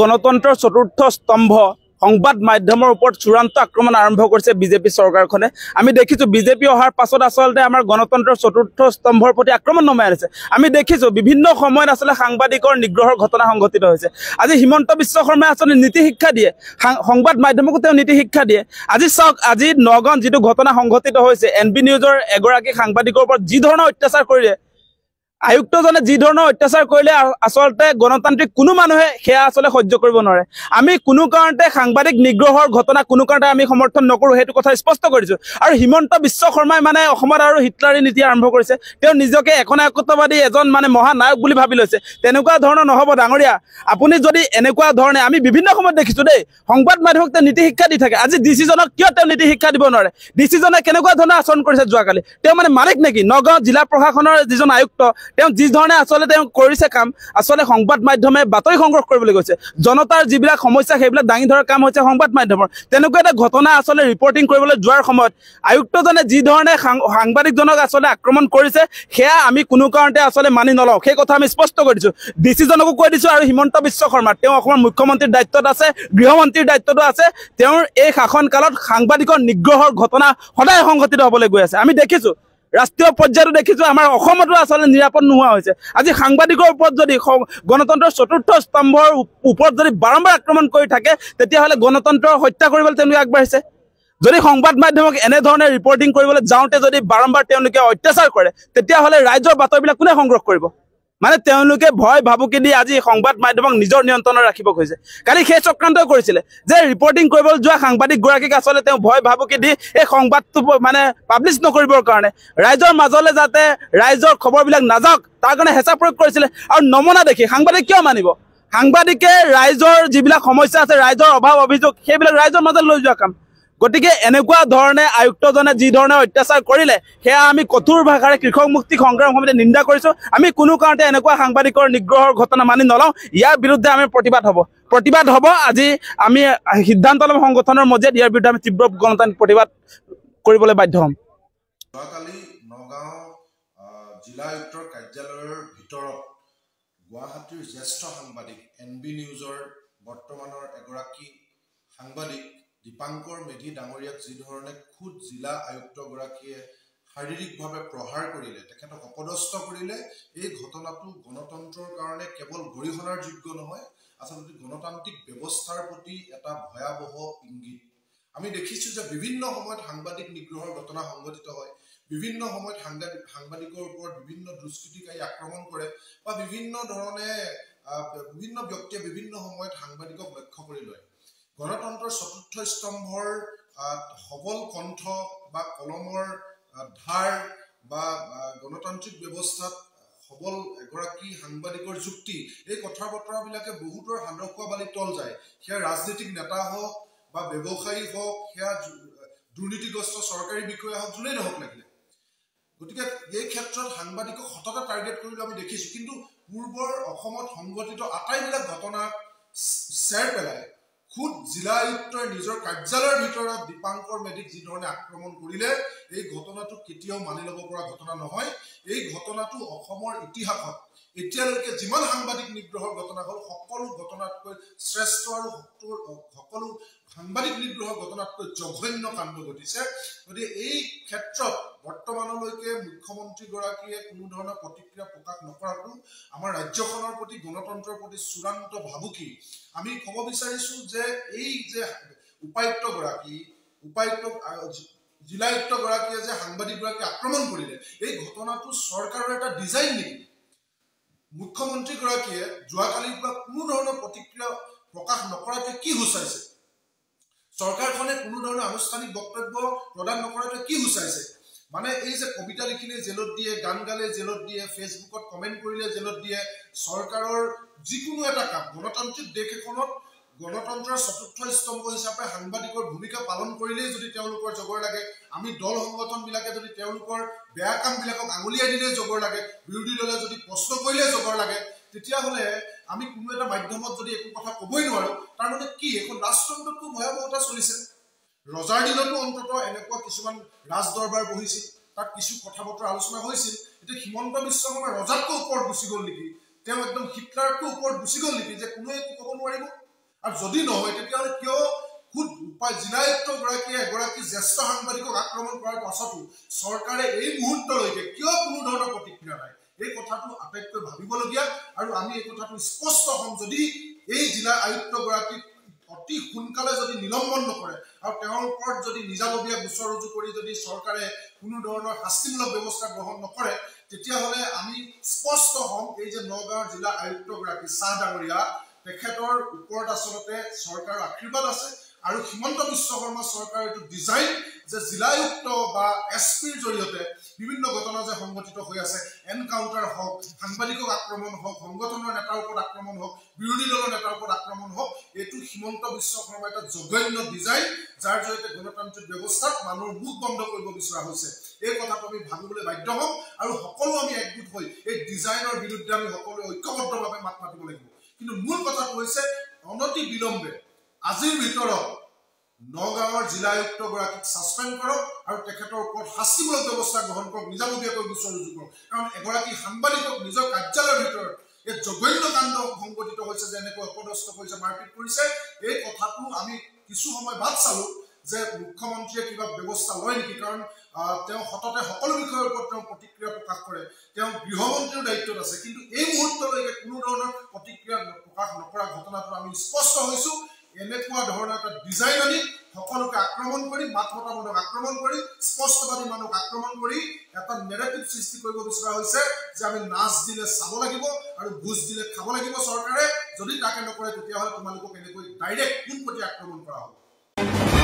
গণতন্ত্ৰৰ চতুৰ্থ স্তম্ভ সংবাদ মাধ্যমৰ ওপৰত চূড়ান্ত আক্ৰমণ আৰম্ভ কৰিছে বিজেপি চৰকাৰখনে। আমি দেখিছো বিজেপি অহাৰ পাছত আচলতে আমাৰ গণতন্ত্ৰৰ চতুৰ্থ স্তম্ভৰ প্ৰতি আক্ৰমণ নমাই আনিছে। আমি দেখিছো বিভিন্ন সময়ত আচলতে সাংবাদিকৰ নিগ্ৰহৰ ঘটনা সংঘটিত হৈছে। আজি হিমন্ত বিশ্ব শৰ্মাই আচলতে নীতি শিক্ষা দিয়ে, সংবাদ মাধ্যমকো তেওঁ নীতি শিক্ষা দিয়ে। আজি চাওক, আজি নগাঁৱত যিটো ঘটনা সংঘটিত হৈছে, NB নিউজৰ এগৰাকী সাংবাদিকৰ ওপৰত যি ধৰণৰ অত্যাচাৰ কৰিলে, আয়ুক্তজনে যি ধৰণৰ অত্যাচাৰ কৰিলে, আচলতে গণতান্ত্ৰিক কোনো মানুহে সেয়া আচলতে সহ্য কৰিব নোৱাৰে। আমি কোনো কাৰণতে সাংবাদিক নিগ্ৰহৰ ঘটনা কোনো কাৰণতে আমি সমৰ্থন নকৰোঁ, সেইটো কথা স্পষ্ট কৰিছোঁ। আৰু হিমন্ত বিশ্ব শৰ্মাই অসমত আৰু হিটলাৰী নীতি আৰম্ভ কৰিছে। তেওঁ নিজকে একনায়কত্ববাদী এজন মহানায়ক বুলি ভাবি লৈছে। তেনেকুৱা ধৰণৰ নহ'ব ডাঙৰীয়া। আপুনি যদি এনেকুৱা ধৰণে, আমি বিভিন্ন সময়ত দেখিছোঁ দেই, সংবাদ মাধ্যমক তেওঁ নীতি শিক্ষা দি থাকে। আজি ডিচিজনক কিয় তেওঁ নীতি শিক্ষা দিব নোৱাৰে? ডিচিজনে কেনেকুৱা ধৰণে আচৰণ কৰিছে যোৱাকালি? তেওঁ মালিক নেকি? নগাঁও জিলা প্ৰশাসনৰ যিজন আয়ুক্ত, তেওঁ যি ধৰণে আচলতে তেওঁ কৰিছে কাম, আচলতে সংবাদ মাধ্যমে বাতৰি সংগ্ৰহ কৰিবলৈ গৈছে। জনতাৰ যিবিলাক সমস্যা সেইবিলাক দাঙি ধৰাৰ কাম হৈছে সংবাদ মাধ্যমৰ। তেনেকুৱা এটা ঘটনা আচলতে ৰিপৰ্টিং কৰিবলৈ যোৱাৰ সময়ত আয়ুক্তজনে যি ধৰণে সাংবাদিকজনক আচলতে আক্ৰমণ কৰিছে, সেয়া আমি কোনো কাৰণতে আচলতে মানি নলওঁ। সেই কথা আমি স্পষ্ট কৰিছোঁ, ডিচিজনকো কৈ দিছোঁ। আৰু হিমন্ত বিশ্ব শৰ্মা তেওঁ অসমৰ মুখ্যমন্ত্ৰীৰ দায়িত্বত আছে, গৃহমন্ত্ৰীৰ দায়িত্বতো আছে। তেওঁৰ এই শাসনকালত সাংবাদিকৰ নিগ্ৰহৰ ঘটনা সদায় সংঘটিত হ'বলৈ গৈ আছে। আমি দেখিছোঁ ৰাষ্ট্ৰীয় পৰ্যায়তো দেখিছোঁ, আমাৰ অসমতো আচলতে নিৰাপদ নোহোৱা হৈছে। আজি সাংবাদিকৰ ওপৰত যদি গণতন্ত্ৰৰ চতুৰ্থ স্তম্ভৰ ওপৰত যদি বাৰম্বাৰ আক্ৰমণ কৰি থাকে, তেতিয়াহ'লে গণতন্ত্ৰৰ হত্যা কৰিবলৈ তেওঁলোকে আগবাঢ়িছে। যদি সংবাদ মাধ্যমক এনেধৰণে ৰিপৰ্টিং কৰিবলৈ যাওঁতে যদি বাৰম্বাৰ তেওঁলোকে অত্যাচাৰ কৰে, তেতিয়াহ'লে ৰাইজৰ বাতৰিবিলাক কোনে সংগ্ৰহ কৰিব? তেওঁলোকে ভয় ভাবুকি দি আজি সংবাদ মাধ্যমক নিজৰ নিয়ন্ত্ৰণত ৰাখিব খোজে। কালি সেই চক্ৰান্তই কৰিছিলে যে ৰিপৰ্টিং কৰিবলৈ যোৱা সাংবাদিকগৰাকীক আচলতে তেওঁ ভয় ভাবুকি দি এই সংবাদটো পাব্লিছ নকৰিবৰ কাৰণে, ৰাইজৰ মাজলৈ যাতে ৰাইজৰ খবৰবিলাক নাযাওক তাৰ কাৰণে হেঁচা প্ৰয়োগ কৰিছিলে। আৰু নমনা দেখি সাংবাদিক কিয় মানিব? সাংবাদিকে ৰাইজৰ যিবিলাক সমস্যা আছে, ৰাইজৰ অভাৱ অভিযোগ, সেইবিলাক ৰাইজৰ মাজত লৈ যোৱা কাম। গতিকে এনেকুৱা ধৰণে আয়ুক্তজনে যি ধৰণে অত্যাচাৰ কৰিলে, সেয়া আমি কঠোৰ ভাষাৰে কৃষক মুক্তি সংগ্ৰাম সমিতিয়ে নিন্দা কৰিছোঁ। আমি কোনো কাৰণতে এনেকুৱা সাংবাদিকৰ নিগ্ৰহৰ ঘটনা মানি নলওঁ। ইয়াৰ বিৰুদ্ধে আমি প্ৰতিবাদ হ'ব। আজি আমি সিদ্ধান্ত ল'ম সংগঠনৰ মজিয়াত, ইয়াৰ বিৰুদ্ধে আমি তীব্ৰ গণতান্ত্ৰিক প্ৰতিবাদ কৰিবলৈ বাধ্য হ'ম। যোৱাকালি নগাঁও জিলা আয়ুক্তৰ কাৰ্যালয়ৰ ভিতৰত গুৱাহাটীৰ জ্যেষ্ঠ সাংবাদিক NB নিউজৰ বৰ্তমানৰ এগৰাকী সাংবাদিক দীপাংকৰ মেধি ডাঙৰীয়াক যি ধৰণে খুদ জিলা আয়ুক্তগৰাকীয়ে শাৰীৰিকভাৱে প্ৰহাৰ কৰিলে, তেখেতক অপদস্থ কৰিলে, এই ঘটনাটো গণতন্ত্ৰৰ কাৰণে কেৱল গৰিহণাৰ যোগ্য নহয়, আচলতে গণতান্ত্ৰিক ব্যৱস্থাৰ প্ৰতি এটা ভয়াৱহ ইংগিত। আমি দেখিছোঁ যে বিভিন্ন সময়ত সাংবাদিক নিগ্ৰহৰ ঘটনা সংঘটিত হয়, বিভিন্ন সময়ত সাংবাদিকৰ ওপৰত বিভিন্ন দুষ্কৃতিকাৰী আক্ৰমণ কৰে, বা বিভিন্ন ধৰণে বিভিন্ন ব্যক্তিয়ে বিভিন্ন সময়ত সাংবাদিকক লক্ষ্য কৰি লয়। গণতন্ত্ৰৰ চতুৰ্থ স্তম্ভৰ সবল কণ্ঠ বা কলমৰ ধাৰ বা গণতান্ত্ৰিক ব্যৱস্থাত সবল এগৰাকী সাংবাদিকৰ যুক্তি, এই কথা বতৰাবিলাকে বহুতৰ হান্দখোৱা বালিত তল যায়। সেয়া ৰাজনৈতিক নেতা হওক বা ব্যৱসায়ী হওক, সেয়া দুৰ্নীতিগ্ৰস্ত চৰকাৰী বিষয়া হওক, যোনেই নহওক লাগিলে। গতিকে এই ক্ষেত্ৰত সাংবাদিকক সততা টাৰ্গেট কৰিলে আমি দেখিছোঁ। কিন্তু পূৰ্বৰ অসমত সংঘটিত আটাইবিলাক ঘটনা চেৰ পেলাই খুদ জিলা আয়ুক্তই নিজৰ কাৰ্যালয়ৰ ভিতৰত দীপাংকৰ মেধিক যি ধৰণে আক্ৰমণ কৰিলে, এই ঘটনাটো কেতিয়াও মানি ল'ব পৰা ঘটনা নহয়। এই ঘটনাটো অসমৰ ইতিহাসত এতিয়ালৈকে যিমান সাংবাদিক নিগ্ৰহৰ ঘটনা হ'ল, সকলো ঘটনাতকৈ শ্ৰেষ্ঠ আৰু সকলো সাংবাদিক নিগ্ৰহৰ ঘটনাতকৈ জঘন্য কাণ্ড ঘটিছে। গতিকে এই ক্ষেত্ৰত বৰ্তমানলৈকে মুখ্যমন্ত্ৰীগৰাকীয়ে কোনো ধৰণৰ প্ৰতিক্ৰিয়া প্ৰকাশ নকৰাটো আমাৰ ৰাজ্যখনৰ প্ৰতি, গণতন্ত্ৰৰ প্ৰতি চূড়ান্ত ভাবুকি। আমি ক'ব বিচাৰিছোঁ যে এই যে জিলা আয়ুক্তগৰাকীয়ে যে সাংবাদিকগৰাকী আক্ৰমণ কৰিলে, এই ঘটনাটো চৰকাৰৰ এটা ডিজাইন নেকি? মুখ্যমন্ত্ৰীগৰাকীয়ে যোৱাকালিৰ পৰা কোনো ধৰণৰ প্ৰতিক্ৰিয়া প্ৰকাশ নকৰাটোৱে কি সূচাইছে? চৰকাৰখনে কোনো ধৰণৰ আনুষ্ঠানিক বক্তব্য প্ৰদান নকৰাটোৱে কি সূচাইছে? এই যে কবিতা লিখিলে জেলত দিয়ে, গান গালে জেলত দিয়ে, ফেচবুকত কমেণ্ট কৰিলে জেলত দিয়ে, চৰকাৰৰ যিকোনো এটা কাম, গণতান্ত্ৰিক দেশ এখনত গণতন্ত্ৰৰ চতুৰ্থ স্তম্ভ হিচাপে সাংবাদিকৰ ভূমিকা পালন কৰিলেই যদি তেওঁলোকৰ জগৰ লাগে, আমি দল সংগঠনবিলাকে যদি তেওঁলোকৰ বেয়া কামবিলাকক আঙুলিয়াই দিলেই জগৰ লাগে, বিৰোধী দলে যদি প্ৰশ্ন কৰিলে জগৰ লাগে, তেতিয়াহ'লে আমি কোনো এটা মাধ্যমত যদি একো কথা ক'বই নোৱাৰোঁ, তাৰমানে কি এখন ৰাজতন্ত্ৰতো ভয়াৱহতা চলিছে। ৰজাৰ দিনতো অন্ততঃ এনেকুৱা কিছুমান ৰাজদৰবাৰ বহিছিল, তাত কিছু কথা বতৰা আলোচনা হৈছিল। এতিয়া হিমন্ত বিশ্ব শৰ্মা ৰজাতকৈ ওপৰত গুচি গ'ল নেকি? তেওঁ একদম হিটলাৰটো ওপৰত গুচি গ'ল নেকি যে কোনো একো ক'ব নোৱাৰিব আৰু যদি নহয় তেতিয়াহ'লে কিয় খুদ জিলা আয়ুক্তগৰাকীয়ে এগৰাকী জ্যেষ্ঠ সাংবাদিকক আক্ৰমণ কৰাৰ পাছতো চৰকাৰে এই মুহূৰ্তলৈকে কিয় কোনো ধৰণৰ প্ৰতিক্ৰিয়া নাই এই কথাটো আটাইতকৈ ভাবিবলগীয়া আৰু আমি এই কথাটো স্পষ্ট হ'ম যদি এই জিলা আয়ুক্তগৰাকীক অতি সোনকালে যদি নিলম্বন নকৰে আৰু তেওঁৰ ওপৰত যদি নিজাববীয়া গোচৰ ৰুজু কৰি যদি চৰকাৰে কোনো ধৰণৰ শাস্তিমূলক ব্যৱস্থা গ্ৰহণ নকৰে তেতিয়াহ'লে আমি স্পষ্ট হ'ম এই যে নগাঁৱৰ জিলা আয়ুক্তগৰাকী চাহ ডাঙৰীয়া তেখেতৰ ওপৰত আচলতে চৰকাৰৰ আশীৰ্বাদ আছে আৰু হিমন্ত বিশ্ব শৰ্মা চৰকাৰৰ এইটো ডিজাইন যে জিলা আয়ুক্ত বা এছপিৰ জৰিয়তে বিভিন্ন ঘটনা যে সংঘটিত হৈ আছে এনকাউণ্টাৰ হওক সাংবাদিকক আক্ৰমণ হওক সংগঠনৰ নেতাৰ ওপৰত আক্ৰমণ হওক বিৰোধী দলৰ নেতাৰ ওপৰত আক্ৰমণ হওক এইটো হিমন্ত বিশ্ব শৰ্মাৰ এটা জঘন্য ডিজাইন যাৰ জৰিয়তে গণতান্ত্ৰিক ব্যৱস্থাত মানুহৰ মুখ বন্ধ কৰিব বিচৰা হৈছে এই কথাটো আমি ভাবিবলৈ বাধ্য হ'ম আৰু সকলো আমি একগোট হৈ এই ডিজাইনৰ বিৰুদ্ধে আমি সকলোৱে ঐক্যবদ্ধভাৱে মাত মাতিব লাগিব কিন্তু মূল কথাটো হৈছে অনতি বিলম্বে আজিৰ ভিতৰত নগাঁৱৰ জিলা আয়ুক্তগৰাকীক ছাছপেণ্ড কৰক আৰু তেখেতৰ ওপৰত শাস্তিমূলক ব্যৱস্থা গ্ৰহণ কৰক নিজাববীয়াকৈ গোচৰ ৰুজু কৰক কাৰণ এগৰাকী সাংবাদিকক নিজৰ কাৰ্যালয়ৰ ভিতৰত এই জঘন্য কাণ্ড সংঘটিত হৈছে যে এনেকৈ অপদস্থ কৰিছে মাৰপিট কৰিছে এই কথাটো আমি কিছু সময় বাদ চালো যে মুখ্যমন্ত্ৰীয়ে কিবা ব্যৱস্থা লয় নেকি কাৰণ তেওঁ সততে সকলো বিষয়ৰ ওপৰত তেওঁ প্ৰতিক্ৰিয়া প্ৰকাশ কৰে তেওঁ গৃহমন্ত্ৰীৰ দায়িত্বত আছে কিন্তু এই মুহূৰ্তলৈকে কোনো ধৰণৰ প্ৰতিক্ৰিয়া প্ৰকাশ নকৰা ঘটনাটো আমি স্পষ্ট হৈছো এনেকুৱা ধৰণৰ এটা ডিজাইন আনি সকলোকে আক্ৰমণ কৰি মাত মতা মানুহক আক্ৰমণ কৰি স্পষ্টবাদী মানুহক আক্ৰমণ কৰি এটা নেৰেটিভ সৃষ্টি কৰিব বিচৰা হৈছে যে আমি নাচ দিলে চাব লাগিব আৰু ঘুষ দিলে খাব লাগিব চৰকাৰে যদি তাকে নকৰে তেতিয়াহ'লে তোমালোকক এনেকৈ ডাইৰেক্ট পোনপটীয়া আক্ৰমণ কৰা হ'ব